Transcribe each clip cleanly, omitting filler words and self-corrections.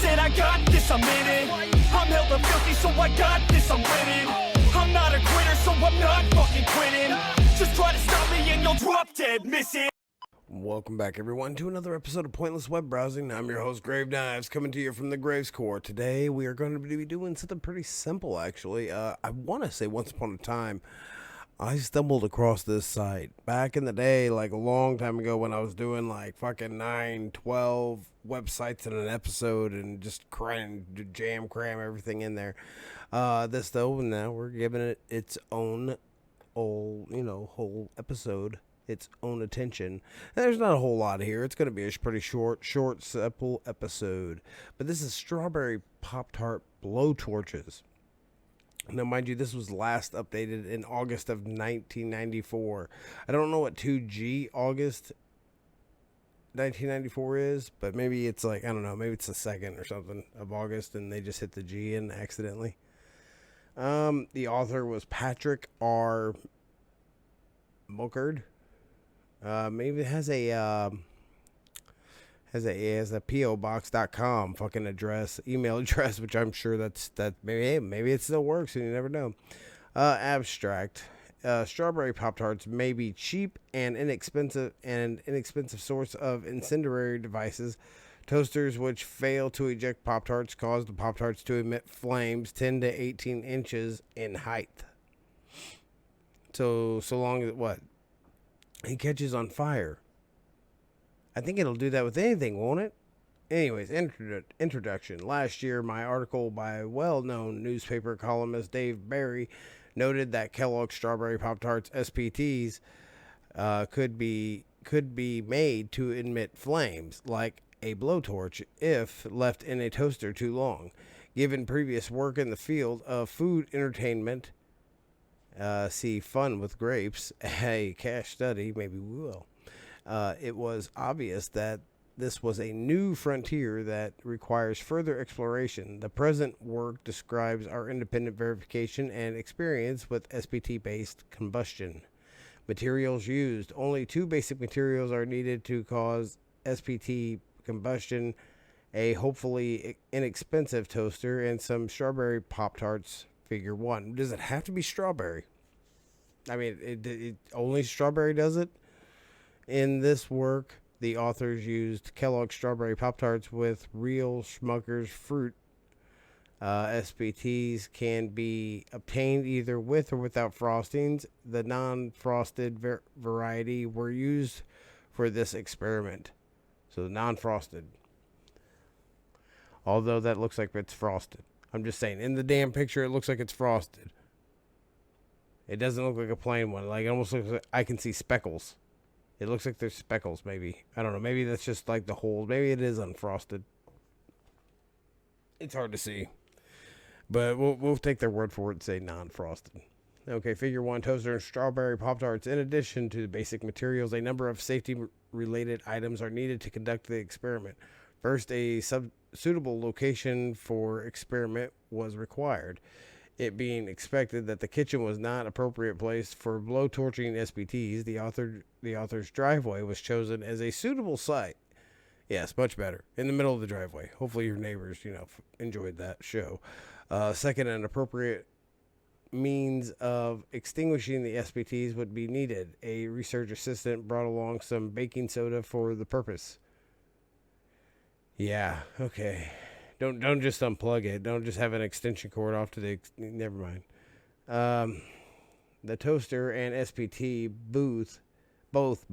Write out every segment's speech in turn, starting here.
said I got this, I'm in it. I'm hella filthy, so I got this, I'm winning. I'm not a quitter, so I'm not fucking quitting. Just try to stop me and you'll drop dead missing. Welcome back, everyone, to another episode of Pointless Web Browsing. I'm your host, Grave Knives, coming to you from the Graves Core. Today, we are going to be doing something pretty simple, actually. I want to say once upon a time, I stumbled across this site. Back in the day, like a long time ago, when I was doing like fucking 9, 12 websites in an episode and just cram everything in there. This, though, now we're giving it its own whole episode. Its own attention. And there's not a whole lot here. It's going to be a pretty short, simple episode. But this is strawberry Pop-Tart Blow-Torches. Now, mind you, this was last updated in August of 1994. I don't know what 2G August 1994 is, but maybe it's like, I don't know, maybe it's the 2nd or something of August, and they just hit the G in accidentally. The author was Patrick R. Muckard. Maybe it has a PObox.com fucking email address, which I'm sure that maybe it still works and you never know. Abstract. Strawberry Pop-Tarts may be cheap and inexpensive source of incendiary devices. Toasters which fail to eject Pop-Tarts cause the Pop-Tarts to emit flames 10 to 18 inches in height. So long as what? It catches on fire. I think it'll do that with anything, won't it? Anyways, introduction. Last year, my article by well-known newspaper columnist Dave Barry noted that Kellogg's Strawberry Pop-Tarts SPTs could be made to emit flames like a blowtorch if left in a toaster too long. Given previous work in the field of food entertainment, see Fun with Grapes, a cash study, maybe we will. It was obvious that this was a new frontier that requires further exploration. The present work describes our independent verification and experience with SPT-based combustion. Materials used. Only 2 basic materials are needed to cause SPT combustion: a hopefully inexpensive toaster and some strawberry Pop-Tarts. Figure 1. Does it have to be strawberry? I mean, it only strawberry does it? In this work, the authors used Kellogg's Strawberry Pop-Tarts with real Smucker's fruit. SPTs can be obtained either with or without frostings. The non-frosted variety were used for this experiment. So non-frosted. Although that looks like it's frosted. I'm just saying, in the damn picture, it looks like it's frosted. It doesn't look like a plain one. Like, it almost looks like I can see speckles. It looks like there's speckles, maybe. I don't know. Maybe that's just like the holes. Maybe it is unfrosted. It's hard to see. But we'll take their word for it and say non-frosted. Okay, figure 1, toaster and strawberry Pop-Tarts. In addition to the basic materials, a number of safety-related items are needed to conduct the experiment. First, a suitable location for experiment was required. It being expected that the kitchen was not appropriate place for blow-torching SPTs, the author's driveway was chosen as a suitable site. Yes, much better. In the middle of the driveway. Hopefully your neighbors, enjoyed that show. Second, an appropriate means of extinguishing the SPTs would be needed. A research assistant brought along some baking soda for the purpose. Yeah, okay. Don't just unplug it. Don't just have an extension cord off to the... Never mind. The toaster and SPT both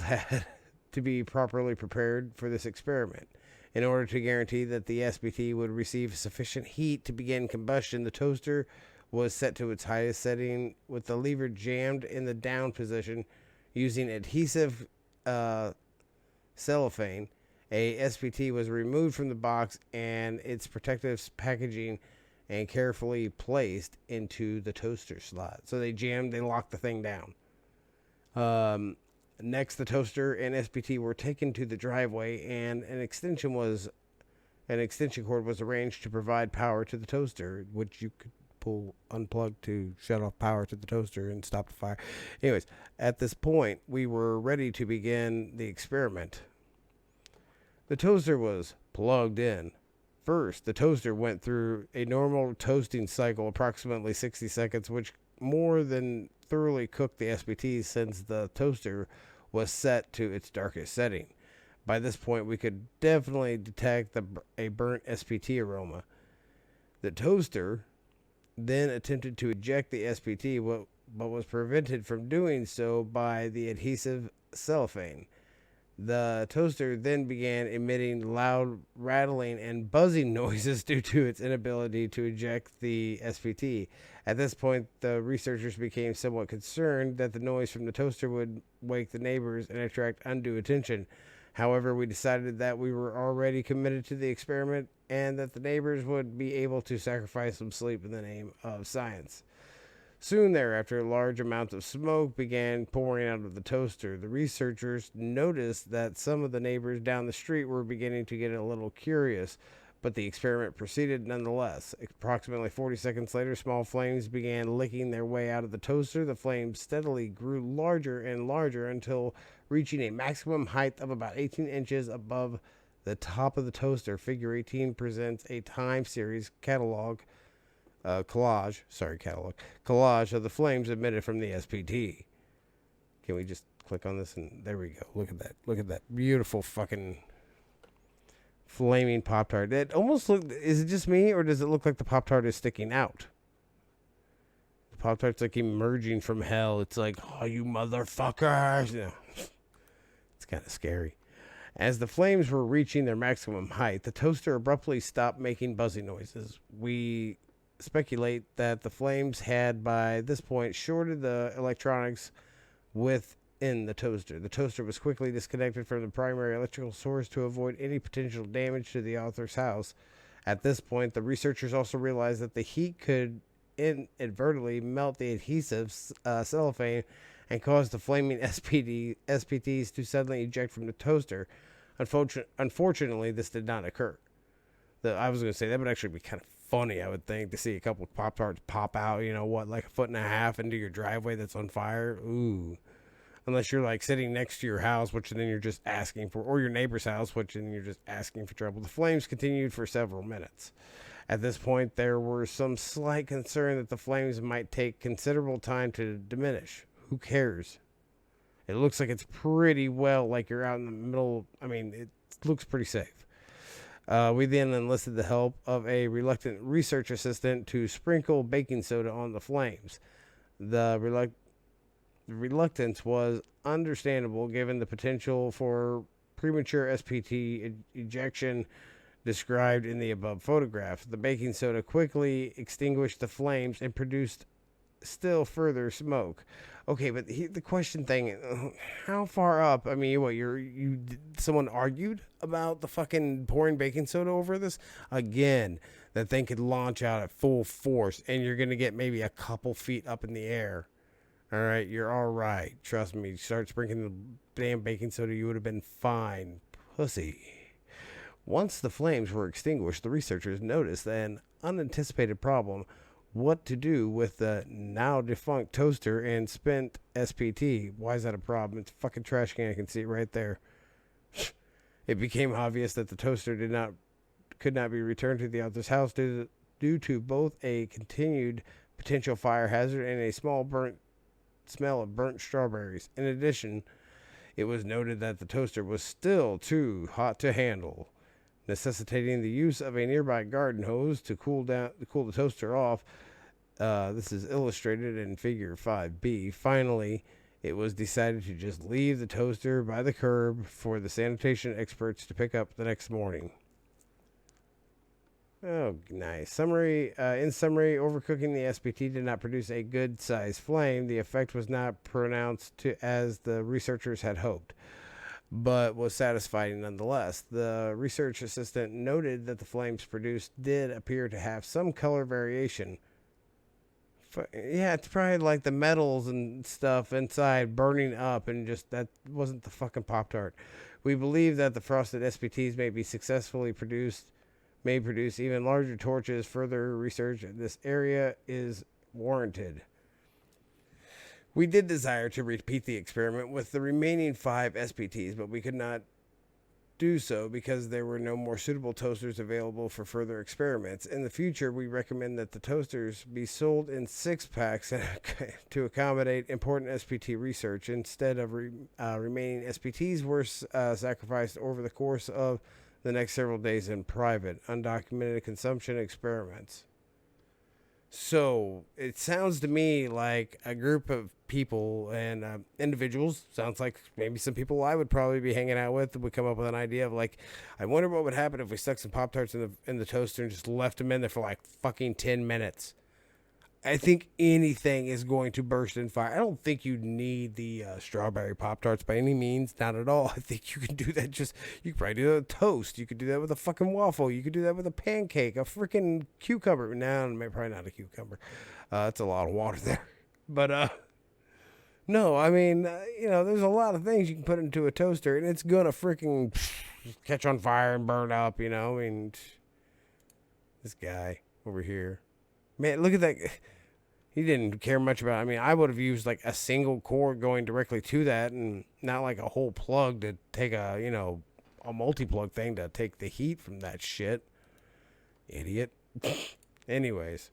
had to be properly prepared for this experiment. In order to guarantee that the SPT would receive sufficient heat to begin combustion, the toaster was set to its highest setting with the lever jammed in the down position using adhesive cellophane. A SPT was removed from the box and its protective packaging and carefully placed into the toaster slot. So they locked the thing down. Next, the toaster and SPT were taken to the driveway and an extension cord was arranged to provide power to the toaster, which you could unplug to shut off power to the toaster and stop the fire. Anyways, at this point, we were ready to begin the experiment. The toaster was plugged in. First, the toaster went through a normal toasting cycle, approximately 60 seconds, which more than thoroughly cooked the SPTs since the toaster was set to its darkest setting. By this point, we could definitely detect a burnt SPT aroma. The toaster then attempted to eject the SPT, but was prevented from doing so by the adhesive cellophane. The toaster then began emitting loud rattling and buzzing noises due to its inability to eject the SPT. At this point, the researchers became somewhat concerned that the noise from the toaster would wake the neighbors and attract undue attention. However, we decided that we were already committed to the experiment and that the neighbors would be able to sacrifice some sleep in the name of science. Soon thereafter, large amounts of smoke began pouring out of the toaster. The researchers noticed that some of the neighbors down the street were beginning to get a little curious, but the experiment proceeded nonetheless. Approximately 40 seconds later, small flames began licking their way out of the toaster. The flames steadily grew larger and larger until reaching a maximum height of about 18 inches above the top of the toaster. Figure 18 presents a time series collage of the flames emitted from the SPT. Can we just click on this? And there we go. Look at that beautiful fucking flaming Pop-Tart. It almost look. Is it just me, or does it look like the Pop-Tart is sticking out? The Pop-Tart's like emerging from hell. It's like, oh, you motherfuckers. You know, it's kind of scary. As the flames were reaching their maximum height, the toaster abruptly stopped making buzzing noises. We speculate that the flames had by this point shorted the electronics within the toaster. The toaster was quickly disconnected from the primary electrical source to avoid any potential damage to the author's house. At this point, the researchers also realized that the heat could inadvertently melt the adhesive cellophane and cause the flaming SPTs to suddenly eject from the toaster. Unfortunately, this did not occur. I was going to say that would actually be kind of funny, I would think, to see a couple of Pop-Tarts pop out, like a foot and a half into your driveway that's on fire. Ooh. Unless you're like sitting next to your house, which then you're just asking for, or your neighbor's house, which then you're just asking for trouble. The flames continued for several minutes. At this point, there were some slight concern that the flames might take considerable time to diminish. Who cares? It looks like it's pretty well, like you're out in the middle. I mean, it looks pretty safe. We then enlisted the help of a reluctant research assistant to sprinkle baking soda on the flames. The reluctance was understandable given the potential for premature SPT ejection described in the above photograph. The baking soda quickly extinguished the flames and produced still further smoke. Okay, but the question thing, how far up? I mean, what, someone argued about the fucking pouring baking soda over this? Again, that thing could launch out at full force, and you're going to get maybe a couple feet up in the air. All right, you're all right. Trust me, start sprinkling the damn baking soda, you would have been fine. Pussy. Once the flames were extinguished, the researchers noticed an unanticipated problem. What to do with the now defunct toaster and spent SPT? Why is that a problem? It's a fucking trash can. I can see it right there. It became obvious that the toaster could not be returned to the author's house due to both a continued potential fire hazard and a small smell of burnt strawberries. In addition, it was noted that the toaster was still too hot to handle, necessitating the use of a nearby garden hose to cool the toaster off. This is illustrated in figure 5B. Finally, it was decided to just leave the toaster by the curb for the sanitation experts to pick up the next morning. Oh, nice. In summary, overcooking the SPT did not produce a good-sized flame. The effect was not pronounced as the researchers had hoped, but was satisfying nonetheless. The research assistant noted that the flames produced did appear to have some color variation. Yeah, it's probably like the metals and stuff inside burning up, and just that wasn't the fucking Pop-Tart. We believe that the frosted SPTs may produce even larger torches. Further research in this area is warranted. We did desire to repeat the experiment with the remaining 5 SPTs, but we could not do so because there were no more suitable toasters available for further experiments. In the future, we recommend that the toasters be sold in 6-packs to accommodate important SPT research. Instead of remaining SPTs were sacrificed over the course of the next several days in private, undocumented consumption experiments. So it sounds to me like a group of people and individuals, sounds like maybe some people I would probably be hanging out with, would come up with an idea of like, I wonder what would happen if we stuck some Pop-Tarts in the toaster and just left them in there for like fucking 10 minutes. I think anything is going to burst in fire. I don't think you need the strawberry Pop-Tarts by any means. Not at all. I think you can do that you could probably do that with toast. You could do that with a fucking waffle. You could do that with a pancake, a freaking cucumber. No, probably not a cucumber. That's a lot of water there. But, no, I mean, there's a lot of things you can put into a toaster, and it's going to freaking catch on fire and burn up, I mean, this guy over here. Man, look at that. He didn't care much about it. I mean, I would have used like a single cord going directly to that and not like a whole plug to take a multi-plug thing to take the heat from that shit. Idiot. Anyways.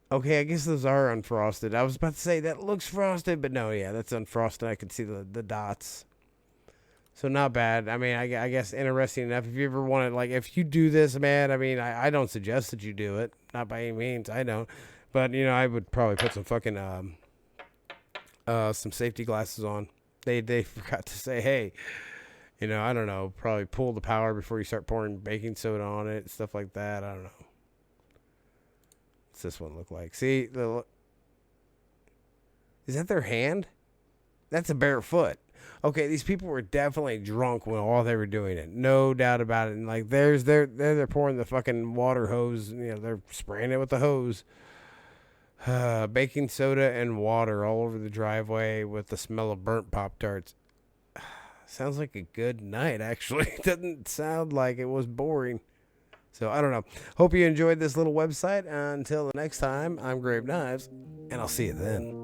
Okay, I guess those are unfrosted. I was about to say that looks frosted, but no, yeah, that's unfrosted. I can see the dots. So not bad. I mean, I guess interesting enough. If you ever want to, like, if you do this, man, I mean, I don't suggest that you do it. Not by any means. I don't. But, I would probably put some fucking, some safety glasses on. They forgot to say, hey, I don't know, probably pull the power before you start pouring baking soda on it, stuff like that. I don't know. What's this one look like? See, is that their hand? That's a bare foot. Okay, these people were definitely drunk when all they were doing it. No doubt about it. And like they're pouring the fucking water hose, they're spraying it with the hose. Baking soda and water all over the driveway with the smell of burnt Pop-Tarts. Sounds like a good night, actually. It doesn't sound like it was boring. So I don't know. Hope you enjoyed this little website. Until the next time, I'm Grave Knives, and I'll see you then.